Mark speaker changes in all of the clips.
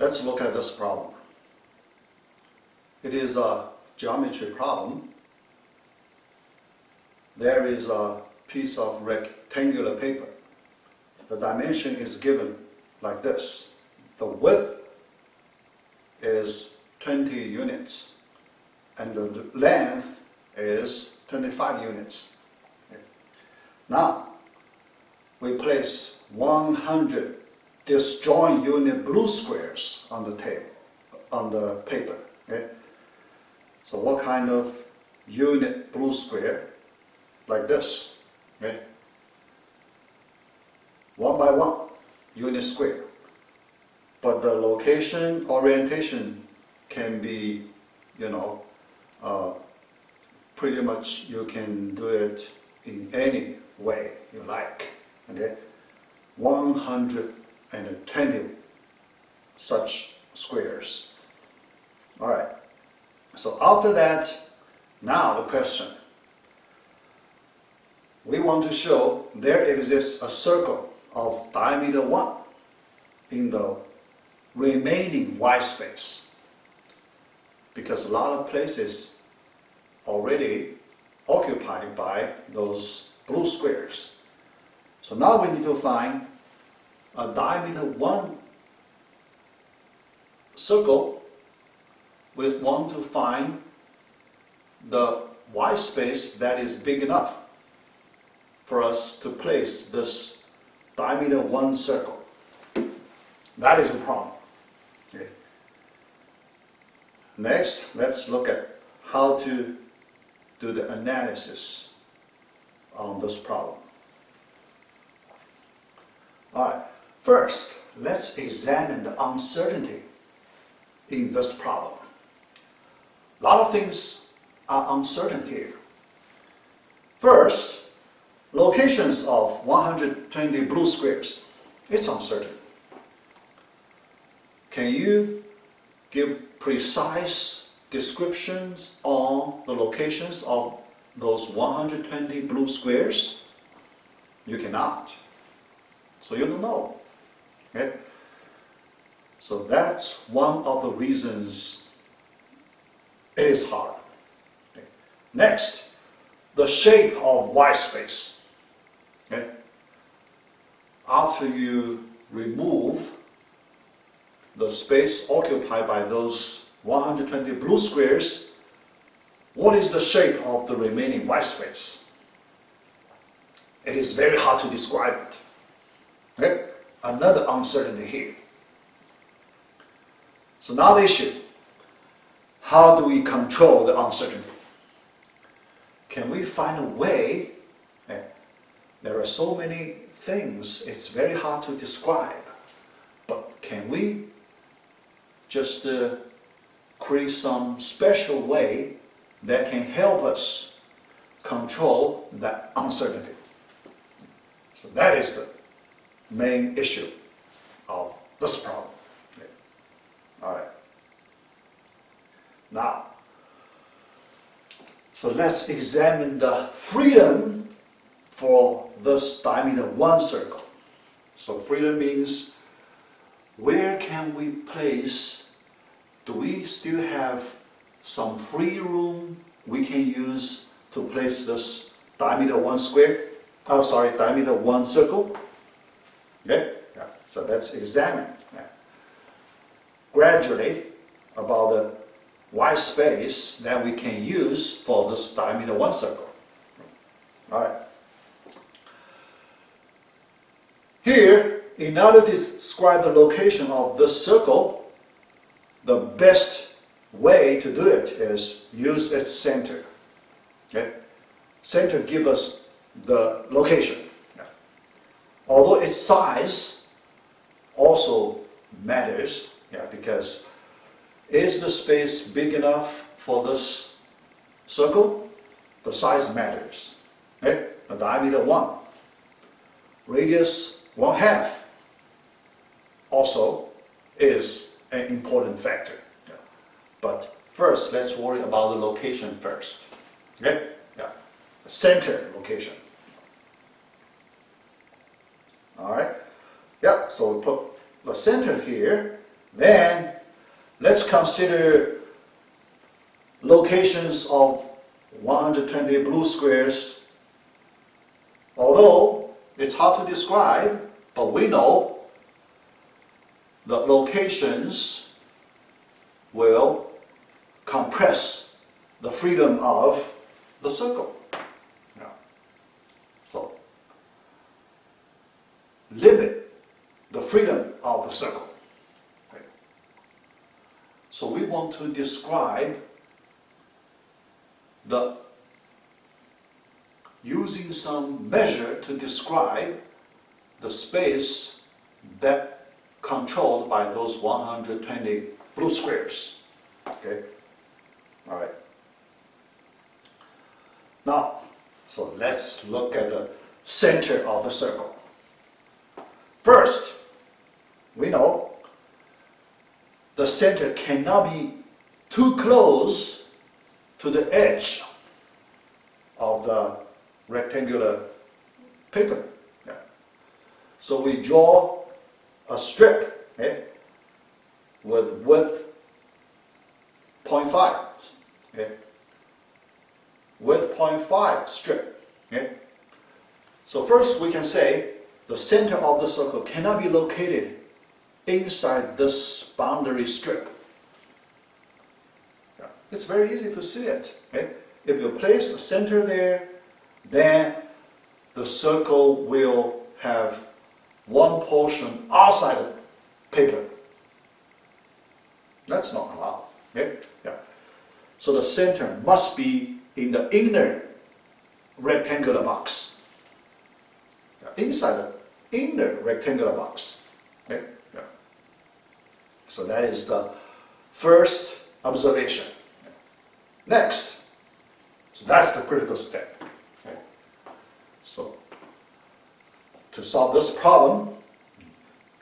Speaker 1: Let's look at this problem. It is a geometry problem. There is a piece of rectangular paper. The dimension is given like this. The width is 20 units and the length is 25 units. Okay. Now, we place 100 disjoint unit blue squares on the table, on the paper. Okay? So what kind of unit blue square? Like this. Okay? 1 by 1 unit square. But the location, orientation can be, pretty much you can do it in any way you like. Okay? 120 such squares. Alright. So after that, now the question. We want to show there exists a circle of diameter 1 in the remaining white space, because a lot of places already occupied by those blue squares. So now we need to find a diameter 1 circle. We want to find the white space that is big enough for us to place this diameter 1 circle. That is the problem. Okay. Next, let's look at how to do the analysis on this problem. Alright, first, let's examine the uncertainty in this problem. A lot of things are uncertain here. First, locations of 120 blue squares. It's uncertain. Can you give precise descriptions on the locations of those 120 blue squares? You cannot. So you don't know. Okay? So that's one of the reasons it is hard. Okay. Next, the shape of white space. Okay. After you remove the space occupied by those 120 blue squares, what is the shape of the remaining white space? It is very hard to describe it. Okay. Another uncertainty here. So now the issue, how do we control the uncertainty? Can we find a way? There are so many things, it's very hard to describe, but can we just create some special way that can help us control that uncertainty? So that is the main issue of this problem. Okay. All right. Now, so let's examine the freedom for this diameter 1 circle. So freedom means where can we place, do we still have some free room we can use to place this diameter 1 diameter 1 circle? Okay? Yeah. So let's examine gradually about the white space that we can use for this diameter 1 circle. Alright. Here, in order to describe the location of this circle, the best way to do it is use its center. Okay? Center gives us the location. Yeah. Although its size also matters, because is the space big enough for this circle? The size matters. Okay? The diameter 1. Radius 1/2 also is an important factor. Yeah. But first, let's worry about the location first. Okay? Yeah. The center location. Alright? Yeah, so we put the center here Then let's consider locations of 120 blue squares. Although it's hard to describe, but we know the locations will compress the freedom of the circle. Yeah. So, limit the freedom of the circle. Okay. So we want to describe using some measure to describe the space that controlled by those 120 blue squares. Okay? All right. Now, so let's look at the center of the circle. First, we know the center cannot be too close to the edge of the rectangular paper. Yeah. So we draw a strip, okay, with width 0.5. Okay. Width 0.5 strip. Okay. So first we can say the center of the circle cannot be located inside this boundary strip. Yeah. It's very easy to see it. Okay. If you place the center there, then the circle will have one portion outside the paper. That's not allowed. Okay? Yeah. So the center must be in the inner rectangular box. Yeah. Inside the inner rectangular box. Okay? Yeah. So that is the first observation. Next, so that's the critical step. Okay? So to solve this problem,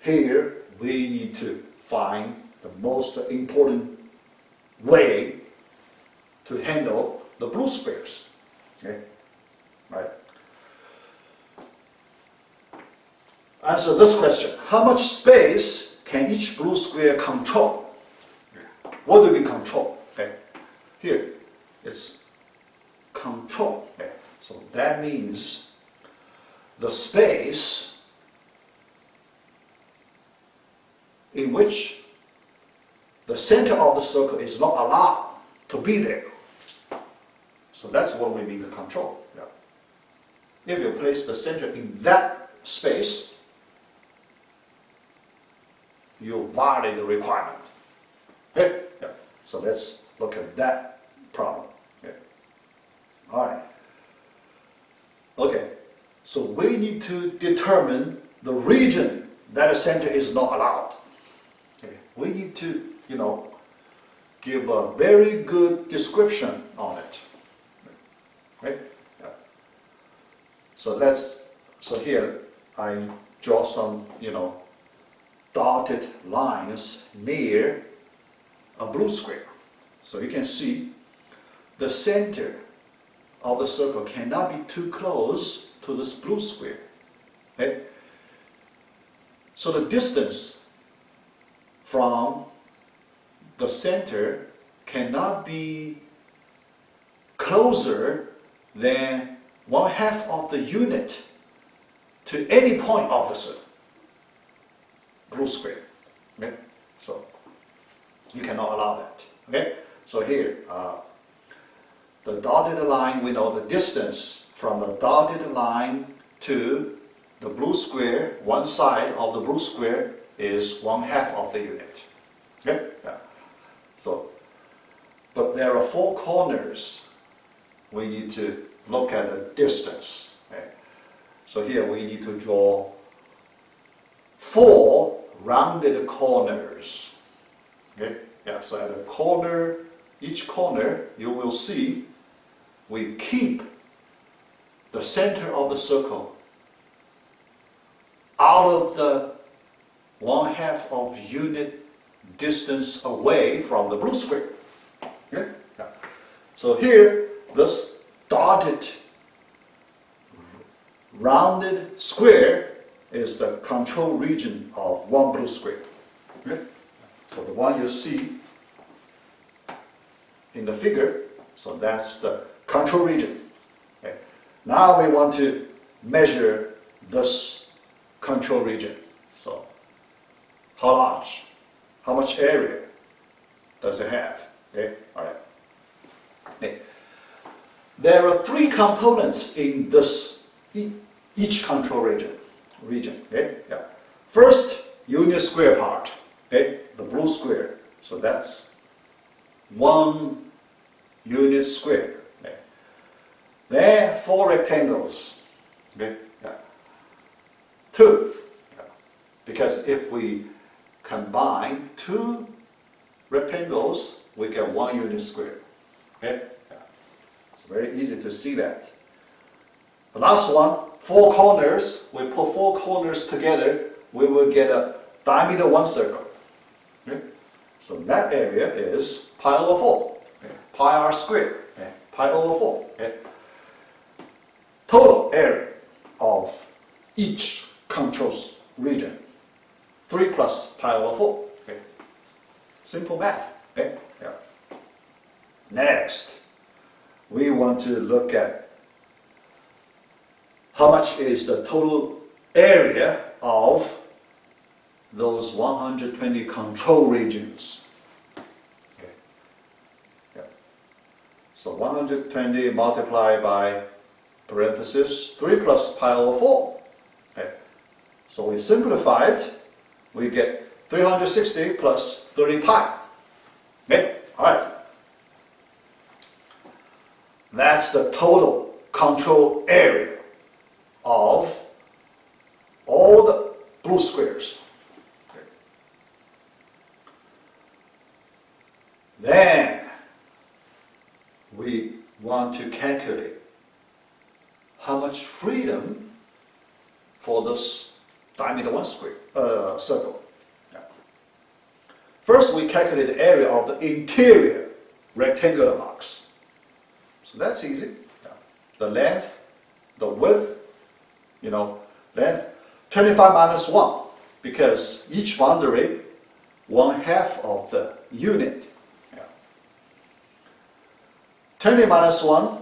Speaker 1: here we need to find the most important way to handle the blue squares. Okay? Right? Answer this question. How much space can each blue square control? What do we control? Okay? Here, it's control. Okay? So that means the space in which the center of the circle is not allowed to be there. So that's what we mean the control. Yeah. If you place the center in that space, you violate the requirement. Okay? Yeah. So let's look at that problem. Okay. All right. Okay. So we need to determine the region that a center is not allowed. Okay. We need to, give a very good description on it. Okay? Yeah. So here I draw some, dotted lines near a blue square. So you can see the center of the circle cannot be too close to this blue square. Okay? So the distance from the center cannot be closer than 1/2 of the unit to any point of the circle. Blue square. Okay? So you cannot allow that. Okay? So here, the dotted line, we know the distance from the dotted line to the blue square, one side of the blue square is 1/2 of the unit. Okay? Yeah. So, but there are 4 corners. We need to look at the distance. Okay? So here we need to draw 4 rounded corners. Okay? Yeah, so at the corner, each corner, you will see we keep the center of the circle out of the 1/2 of unit distance away from the blue square. Okay? Yeah. So here, this dotted rounded square is the control region of one blue square. Okay? So the one you see in the figure, so that's the control region. Okay. Now we want to measure this control region. So how large, how much area does it have? Okay, all right. Okay. There are three components in this each control region. Okay, yeah. First, unit square part. Okay, the blue square. So that's 1 unit square. Okay. Then 4 rectangles. Okay, yeah. 2. Yeah. Because if we combine 2 rectangles, we get 1 unit square. Okay, yeah. It's very easy to see that. The last one, 4 corners. We put 4 corners together, we will get a diameter 1 circle. Okay? So that area is pi over 4. Okay? Pi r squared. Okay? Pi over 4. Okay? Total area of each control region, 3 plus pi over 4. Okay? Simple math. Okay? Yeah. Next, we want to look at how much is the total area of those 120 control regions. Okay. Yeah. So 120 multiplied by parenthesis 3 plus pi over 4. Okay. So we simplify it, we get 360 plus 30 pi. Okay. All right. That's the total control area of all the blue squares. Okay. Then we want to calculate how much freedom for this diameter 1 square circle. Yeah. First, we calculate the area of the interior rectangular box. So that's easy. Yeah. The length, the width, length 25 minus 1, because each boundary 1/2 of the unit. Yeah. 20 minus 1,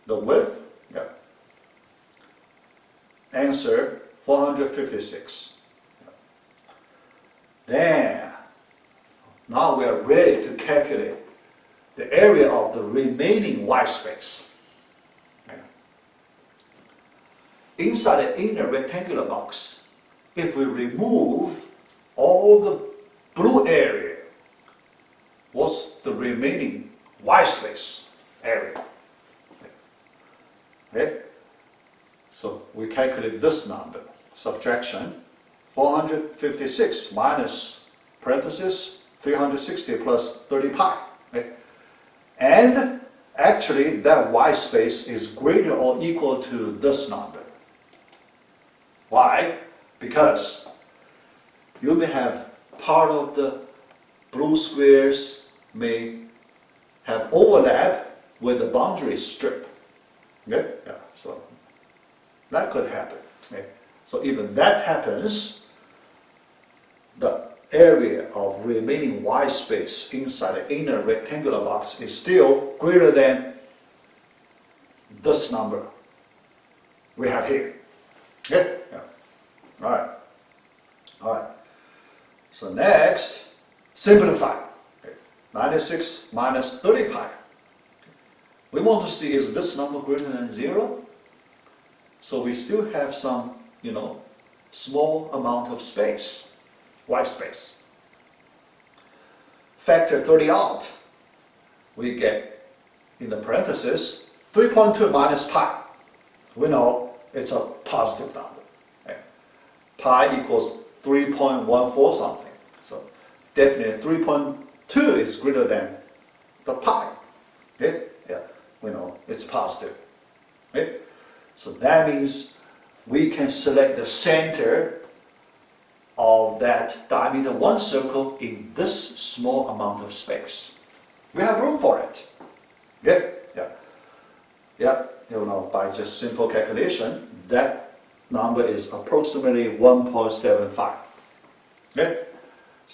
Speaker 1: the width. Yeah. Answer 456. Yeah. Then, now we are ready to calculate the area of the remaining white space. Inside the inner rectangular box, if we remove all the blue area, what's the remaining white space area? Okay? So we calculate this number, subtraction 456 minus parenthesis 360 plus 30 pi. Okay? And actually that white space is greater or equal to this number. Why? Because you may have part of the blue squares may have overlap with the boundary strip. Okay? Yeah, so that could happen. Okay? So even that happens, the area of remaining white space inside the inner rectangular box is still greater than this number we have here. Okay? Yeah. All right. All right. So next, simplify. Okay. 96 minus 30 pi. We want to see, is this number greater than 0? So we still have some, small amount of space, white space. Factor 30 out. We get, in the parenthesis, 3.2 minus pi. We know it's a positive number. Okay. Pi equals 3.14 something. So definitely 3.2 is greater than the pi. Okay? Yeah, we know it's positive. Okay? So that means we can select the center of that diameter 1 circle in this small amount of space. We have room for it. Okay? Yeah. Yeah. By just simple calculation, that number is approximately 1.75. Okay?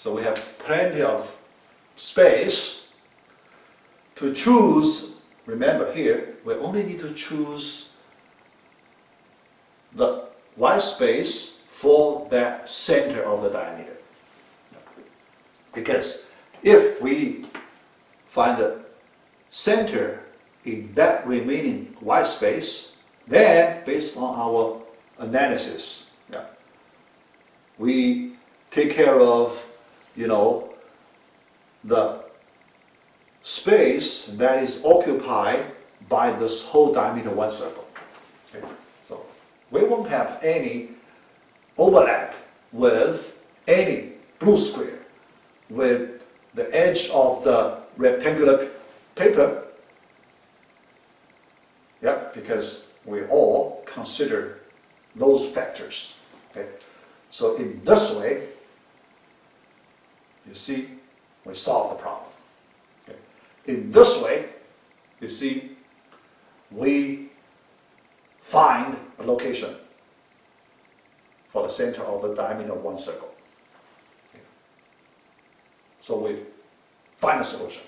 Speaker 1: So we have plenty of space to choose. Remember here, we only need to choose the white space for that center of the diameter. Because if we find the center in that remaining white space, then based on our analysis, we take care of, the space that is occupied by this whole diameter one circle. Okay? So we won't have any overlap with any blue square with the edge of the rectangular paper, because we all consider those factors. Okay? So in this way, you see, we solve the problem. Okay? In this way, you see, we find a location for the center of the diameter of one circle. Okay? So we find a solution.